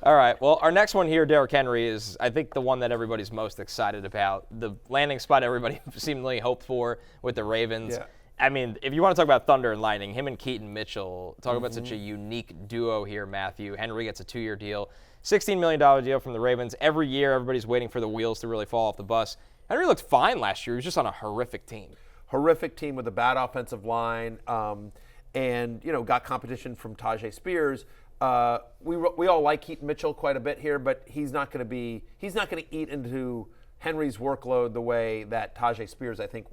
All right. Well, our next one here, Derrick Henry, is I think the one that everybody's most excited about. The landing spot everybody seemingly hoped for with the Ravens. Yeah. I mean, if you want to talk about thunder and lightning, him and Keaton Mitchell, talk about such a unique duo here, Matthew. Henry gets a 2-year deal, $16 million deal from the Ravens. Every year, everybody's waiting for the wheels to really fall off the bus. Henry looked fine last year. He was just on a horrific team. Horrific team with a bad offensive line, and got competition from Tajay Spears. We all like Keaton Mitchell quite a bit here, but he's not going to eat into Henry's workload the way that Tajay Spears I think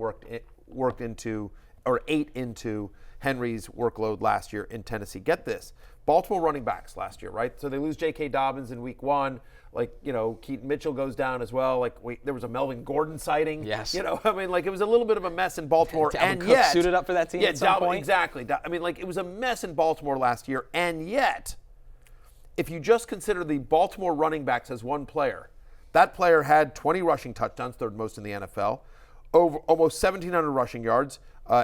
ate into Henry's workload last year in Tennessee. Get this, Baltimore running backs last year, right? So they lose J.K. Dobbins in week 1. Keaton Mitchell goes down as well. There was a Melvin Gordon sighting. Yes. It was a little bit of a mess in Baltimore. And yet, suited up for that team at some point. Exactly. It was a mess in Baltimore last year. And yet, if you just consider the Baltimore running backs as one player, that player had 20 rushing touchdowns, third most in the NFL, over almost 1,700 rushing yards,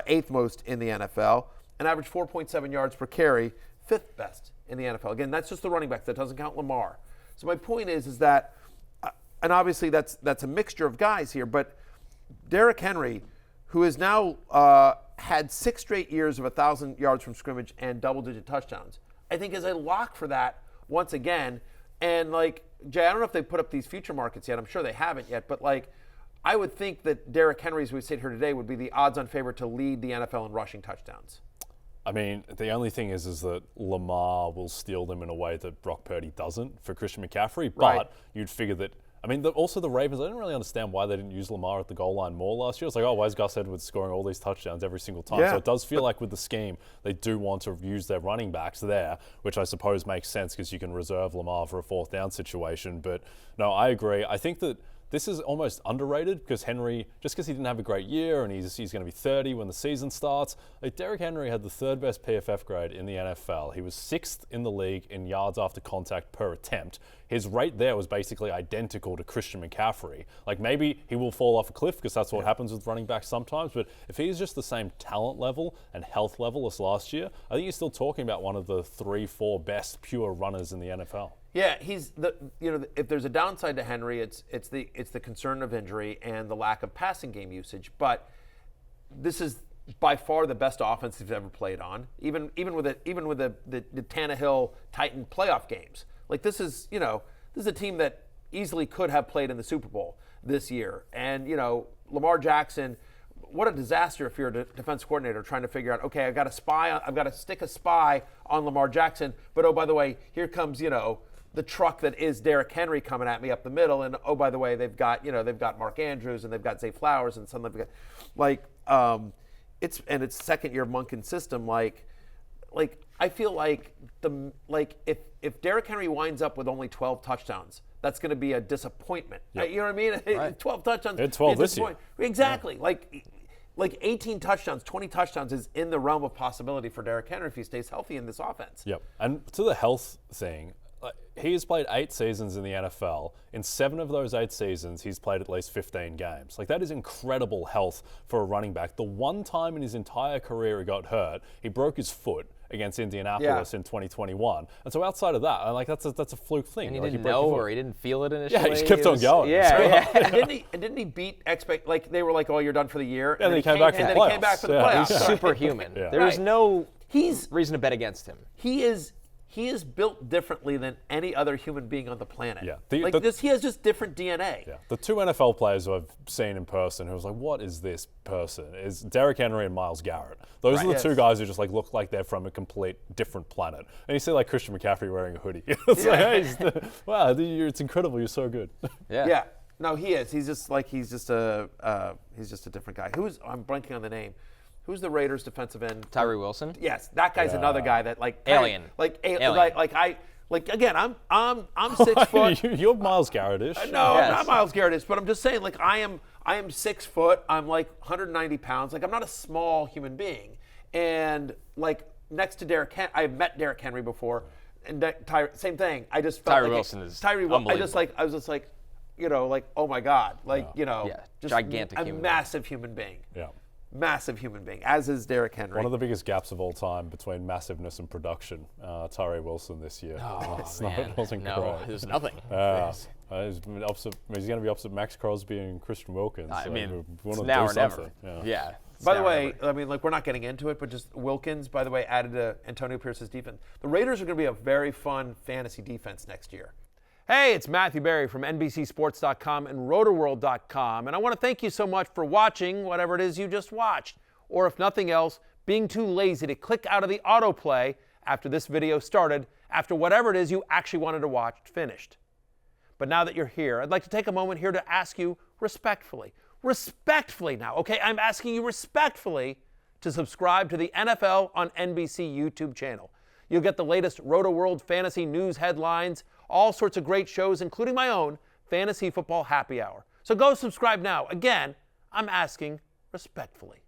eighth most in the NFL, and averaged 4.7 yards per carry, fifth best in the NFL. Again, that's just the running backs. That doesn't count Lamar. So my point is that, and obviously that's a mixture of guys here, but Derrick Henry, who has now had 6 straight years of 1,000 yards from scrimmage and double-digit touchdowns, I think is a lock for that once again. And Jay, I don't know if they put up these future markets yet. I'm sure they haven't yet, but I would think that Derrick Henry, as we sit here today, would be the odds-on favorite to lead the NFL in rushing touchdowns. I mean, the only thing is that Lamar will steal them in a way that Brock Purdy doesn't for Christian McCaffrey. But Right. You'd figure that, also the Ravens, I didn't really understand why they didn't use Lamar at the goal line more last year. It's like, why is Gus Edwards scoring all these touchdowns every single time? Yeah. So it does feel like with the scheme, they do want to use their running backs there, which I suppose makes sense because you can reserve Lamar for a fourth down situation. But no, I agree. I think that this is almost underrated because Henry, just because he didn't have a great year and he's going to be 30 when the season starts, Derrick Henry had the 3rd best PFF grade in the NFL. He was 6th in the league in yards after contact per attempt. His rate there was basically identical to Christian McCaffrey. Maybe he will fall off a cliff because that's what happens with running backs sometimes, but if he's just the same talent level and health level as last year, I think you're still talking about one of the 3-4 best pure runners in the NFL. Yeah, he's if there's a downside to Henry, it's the concern of injury and the lack of passing game usage. But this is by far the best offense he's ever played on. Even with the Tannehill Titan playoff games. This is a team that easily could have played in the Super Bowl this year. And Lamar Jackson, what a disaster if you're a defense coordinator trying to figure out, okay, I've got to stick a spy on Lamar Jackson, but oh, by the way, here comes the truck that is Derrick Henry coming at me up the middle, and oh, by the way, they've got Mark Andrews and they've got Zay Flowers and some of them, it's second year Monken system. I feel if Derrick Henry winds up with only 12 touchdowns, that's going to be a disappointment. Yep. You know what I mean? Right. 12 touchdowns. He had 12 this year. Exactly. Yeah. 18 touchdowns, 20 touchdowns is in the realm of possibility for Derrick Henry if he stays healthy in this offense. Yep. And to the health thing, he has played 8 seasons in the NFL. In 7 of those 8 seasons, he's played at least 15 games. That is incredible health for a running back. The one time in his entire career he got hurt, he broke his foot against Indianapolis in 2021. And so outside of that, that's a fluke thing. And he didn't know or he didn't feel it initially. Yeah, he just kept on going. Yeah. And didn't he beat they were like, oh, you're done for the year. And then he came back for the playoffs. He came back for the playoffs. He's superhuman. Yeah. There is no reason to bet against him. He is built differently than any other human being on the planet. Yeah. He has just different DNA. Yeah. The 2 NFL players who I've seen in person who was like, what is this person? Is Derrick Henry and Myles Garrett. Those are the 2 guys who just look like they're from a complete different planet. And you see Christian McCaffrey wearing a hoodie. It's hey, wow, it's incredible. You're so good. Yeah. Yeah. No, he is. He's just a different guy. I'm blanking on the name. Who's the Raiders defensive end? Tyree Wilson? Yes, that guy's another guy that alien. Again, I'm 6 foot. You're Myles Garrett-ish. No, I'm not Myles Garrett-ish, but I'm just saying, I am 6 foot. I'm 190 pounds. I'm not a small human being. And next to Derrick Henry, I've met Derrick Henry before, and same thing. I just felt Tyree Wilson is unbelievable. I was just oh my God, just gigantic a human massive human being. Yeah. massive human being, as is Derrick Henry. One of the biggest gaps of all time between massiveness and production. Tyree Wilson this year. Man. It wasn't No, great. there's nothing. He's going to be opposite Max Crosby and Christian Wilkins. I so mean, we it's want to now do or never. something. Yeah. By the way, I mean, like, we're not getting into it, but just Wilkins, by the way, added to Antonio Pierce's defense. The Raiders are going to be a very fun fantasy defense next year. Hey, it's Matthew Berry from NBCSports.com and RotorWorld.com, and I want to thank you so much for watching whatever it is you just watched, or if nothing else, being too lazy to click out of the autoplay after this video started, after whatever it is you actually wanted to watch finished. But now that you're here, I'd like to take a moment here to ask you respectfully now, okay? I'm asking you respectfully to subscribe to the NFL on NBC YouTube channel. You'll get the latest Roto-World fantasy news headlines, all sorts of great shows, including my own Fantasy Football Happy Hour. So go subscribe now. Again, I'm asking respectfully.